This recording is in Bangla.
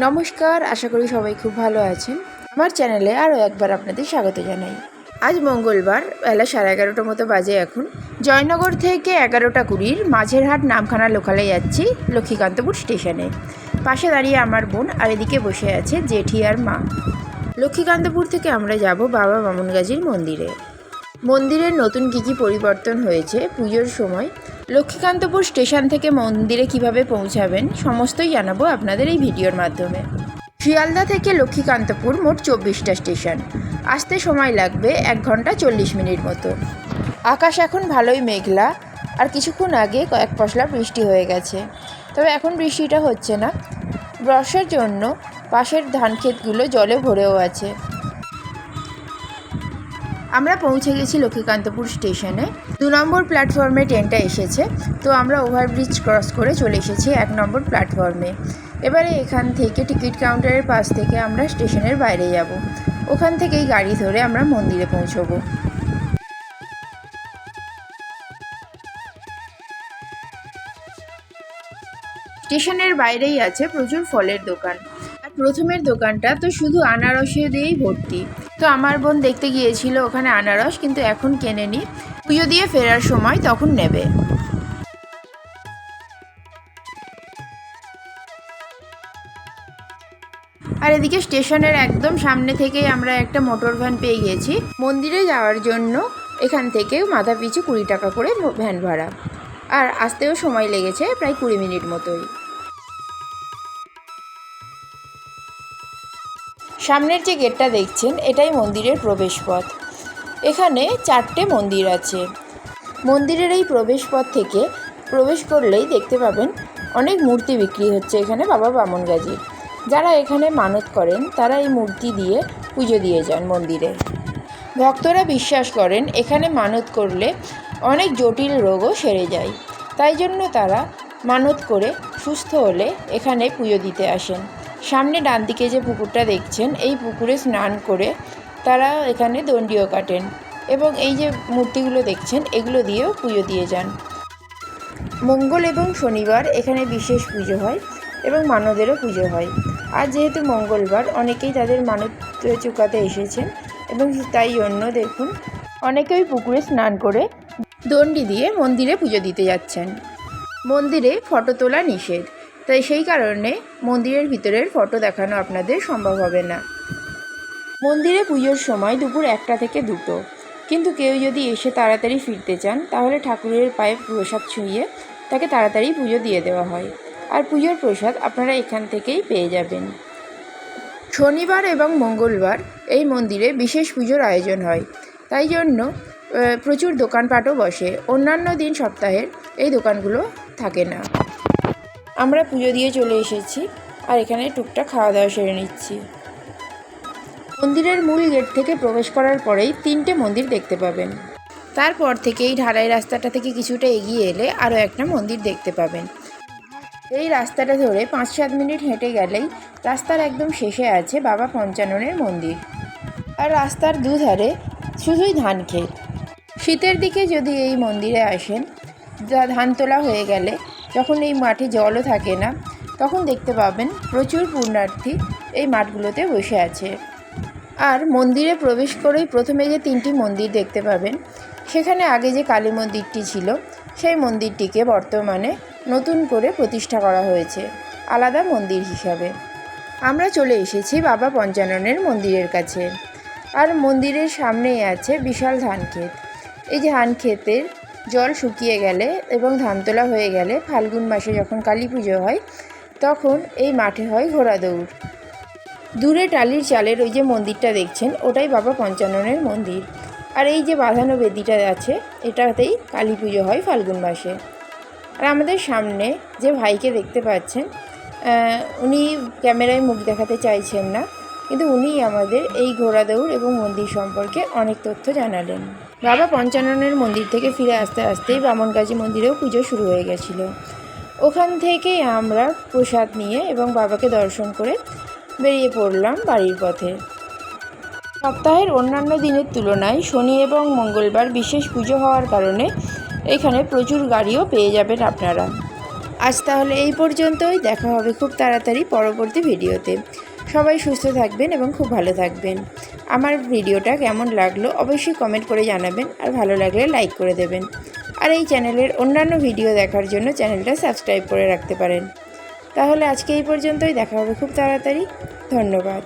নমস্কার, আশা করি সবাই খুব ভালো আছেন। আমার চ্যানেলে আরও একবার আপনাদের স্বাগত জানাই। আজ মঙ্গলবার বেলা 11:30 মতো বাজে। এখন জয়নগর থেকে 11:20 মাঝেরহাট নামখানা লোকালে যাচ্ছি লক্ষ্মীকান্তপুর স্টেশনে। পাশে দাঁড়িয়ে আমার বোন, আর এদিকে বসে আছে জেঠি আর মা। লক্ষ্মীকান্তপুর থেকে আমরা যাব বাবা বামুনগাজীর মন্দিরে। মন্দিরের নতুন কী পরিবর্তন হয়েছে পুজোর সময়, লক্ষ্মীকান্তপুর স্টেশন থেকে মন্দিরে কিভাবে পৌঁছাবেন সমস্তই জানাবো আপনাদের এই ভিডিওর মাধ্যমে। শিয়ালদা থেকে লক্ষ্মীকান্তপুর মোট 24টা স্টেশন, আসতে সময় লাগবে 1 ঘন্টা 40 মিনিট মতো। আকাশ এখন ভালোই মেঘলা, আর কিছুক্ষণ আগে কয়েক পশলা বৃষ্টি হয়ে গেছে, তবে এখন বৃষ্টিটা হচ্ছে না। বর্ষার জন্য পাশের ধান ক্ষেতগুলো জলে ভরেও আছে। আমরা পৌঁছে গেছি লক্ষ্মীকান্তপুর স্টেশনে। 2 নম্বর প্ল্যাটফর্মে ট্রেনটা এসেছে, তো আমরা ওভারব্রিজ ক্রস করে চলে এসেছি 1 নম্বর প্ল্যাটফর্মে। এবারে এখান থেকে টিকিট কাউন্টারের পাশ থেকে আমরা স্টেশনের বাইরে যাব। ওখান থেকেই গাড়ি ধরে আমরা মন্দিরে পৌঁছবো। স্টেশনের বাইরেই আছে প্রচুর ফলের দোকান। আর প্রথমের দোকানটা তো শুধু আনারসে দিয়েই ভর্তি। তো আমার বোন দেখতে গিয়েছিল ওখানে আনারস, কিন্তু এখন কেনেনি, পুজো দিয়ে ফেরার সময় তখন নেবে। আর এদিকে স্টেশনের একদম সামনে থেকেই আমরা একটা মোটর ভ্যান পেয়ে গেছি মন্দিরে যাওয়ার জন্য। এখান থেকে মাথা পিছু 20 টাকা করে ভ্যান ভাড়া, আর আসতেও সময় লেগেছে প্রায় 20 মিনিট মতোই। সামনের যে গেটটা দেখছেন এটাই মন্দিরের প্রবেশপথ। এখানে 4টে মন্দির আছে। মন্দিরের এই প্রবেশপথ থেকে প্রবেশ করলেই দেখতে পাবেন অনেক মূর্তি বিক্রি হচ্ছে এখানে বাবা বামুনগাজীর। যারা এখানে মানত করেন তারা এই মূর্তি দিয়ে পুজো দিয়ে যান মন্দিরে। ভক্তরা বিশ্বাস করেন এখানে মানত করলে অনেক জটিল রোগও সেরে যায়, তাই জন্য তারা মানত করে সুস্থ হলে এখানে পুজো দিতে আসেন। সামনে ডান দিকে যে পুকুরটা দেখছেন, এই পুকুরে স্নান করে তারা এখানে দণ্ডিও কাটেন, এবং এই যে মূর্তিগুলো দেখছেন এগুলো দিয়েও পুজো দিয়ে যান। মঙ্গল এবং শনিবার এখানে বিশেষ পুজো হয় এবং মানদেরও পুজো হয়। আর যেহেতু মঙ্গলবার, অনেকেই তাদের মানত চুকাতে এসেছেন, এবং তাই জন্য দেখুন অনেকেই পুকুরে স্নান করে দণ্ডি দিয়ে মন্দিরে পুজো দিতে যাচ্ছেন। মন্দিরে ফটো তোলা নিষেধ, তাই সেই কারণে মন্দিরের ভিতরের ফটো দেখানো আপনাদের সম্ভব হবে না। মন্দিরে পুজোর সময় দুপুর 1টা থেকে 2টো, কিন্তু কেউ যদি এসে তাড়াতাড়ি ফিরতে চান তাহলে ঠাকুরের পায়ে প্রসাদ ছুঁয়ে তাকে তাড়াতাড়ি পুজো দিয়ে দেওয়া হয়। আর পুজোর প্রসাদ আপনারা এখান থেকেই পেয়ে যাবেন। শনিবার এবং মঙ্গলবার এই মন্দিরে বিশেষ পুজোর আয়োজন হয়, তাই জন্য প্রচুর দোকানপাটও বসে। অন্যান্য দিন সপ্তাহের এই দোকানগুলো থাকে না। আমরা পুজো দিয়ে চলে এসেছি, আর এখানে টুকটাক খাওয়া দাওয়া সেরে নিচ্ছি। মন্দিরের মূল গেট থেকে প্রবেশ করার পরেই 3টে মন্দির দেখতে পাবেন। তারপর থেকে এই ঢালাই রাস্তাটা থেকে কিছুটা এগিয়ে এলে আরও একটা মন্দির দেখতে পাবেন। এই রাস্তাটা ধরে 5-7 মিনিট হেঁটে গেলেই রাস্তার একদম শেষে আছে বাবা পঞ্চাননের মন্দির। আর রাস্তার দুধারে শুধুই ধান ক্ষেত। শীতের দিকে যদি এই মন্দিরে আসেন, ধান তোলা হয়ে গেলে যখন এই মাঠে জলও থাকে না, তখন দেখতে পাবেন প্রচুর পুণ্যার্থী এই মাঠগুলোতে বসে আছে। আর মন্দিরে প্রবেশ করেই প্রথমে যে 3টি মন্দির দেখতে পাবেন, সেখানে আগে যে কালী মন্দিরটি ছিল সেই মন্দিরটিকে বর্তমানে নতুন করে প্রতিষ্ঠা করা হয়েছে আলাদা মন্দির হিসাবে। আমরা চলে এসেছি বাবা পঞ্চাননের মন্দিরের কাছে। আর মন্দিরের সামনেই আছে বিশাল ধান ক্ষেত। এই যে ধান ক্ষেতের জল শুকিয়ে গেলে এবং ধান তোলা হয়ে গেলে ফাল্গুন মাসে যখন কালী পুজো হয়, তখন এই মাঠে হয় ঘোড়া দৌড়। দূরে টালির চালের ওই যে মন্দিরটা দেখছেন ওটাই বাবা পঞ্চাননের মন্দির। আর এই যে বাঁধানো বেদিটা আছে এটাতেই কালী পুজো হয় ফাল্গুন মাসে। আর আমাদের সামনে যে ভাইকে দেখতে পাচ্ছেন, উনি ক্যামেরায় মুখ দেখাতে চাইছেন না, কিন্তু উনি আমাদের এই ঘোড়া দৌড় এবং মন্দির সম্পর্কে অনেক তথ্য জানালেন। বাবা পঞ্চাননের মন্দির থেকে ফিরে আসতে আসতেই বামনগাজী মন্দিরেও পুজো শুরু হয়ে গেছিল। ওখান থেকেই আমরা প্রসাদ নিয়ে এবং বাবাকে দর্শন করে বেরিয়ে পড়লাম বাড়ির পথে। সপ্তাহের অন্যান্য দিনের তুলনায় শনি এবং মঙ্গলবার বিশেষ পুজো হওয়ার কারণে এখানে প্রচুর গাড়িও পেয়ে যাবেন আপনারা। আজ তাহলে এই পর্যন্তই, দেখা হবে খুব তাড়াতাড়ি পরবর্তী ভিডিওতে। সবাই সুস্থ থাকবেন এবং খুব ভালো থাকবেন। আমার ভিডিওটা কেমন লাগলো অবশ্যই কমেন্ট করে জানাবেন, আর ভালো লাগলে লাইক করে দেবেন। আর এই চ্যানেলের অন্যান্য ভিডিও দেখার জন্য চ্যানেলটা সাবস্ক্রাইব করে রাখতে পারেন। তাহলে আজকে এই পর্যন্তই, দেখা হবে খুব তাড়াতাড়ি। ধন্যবাদ।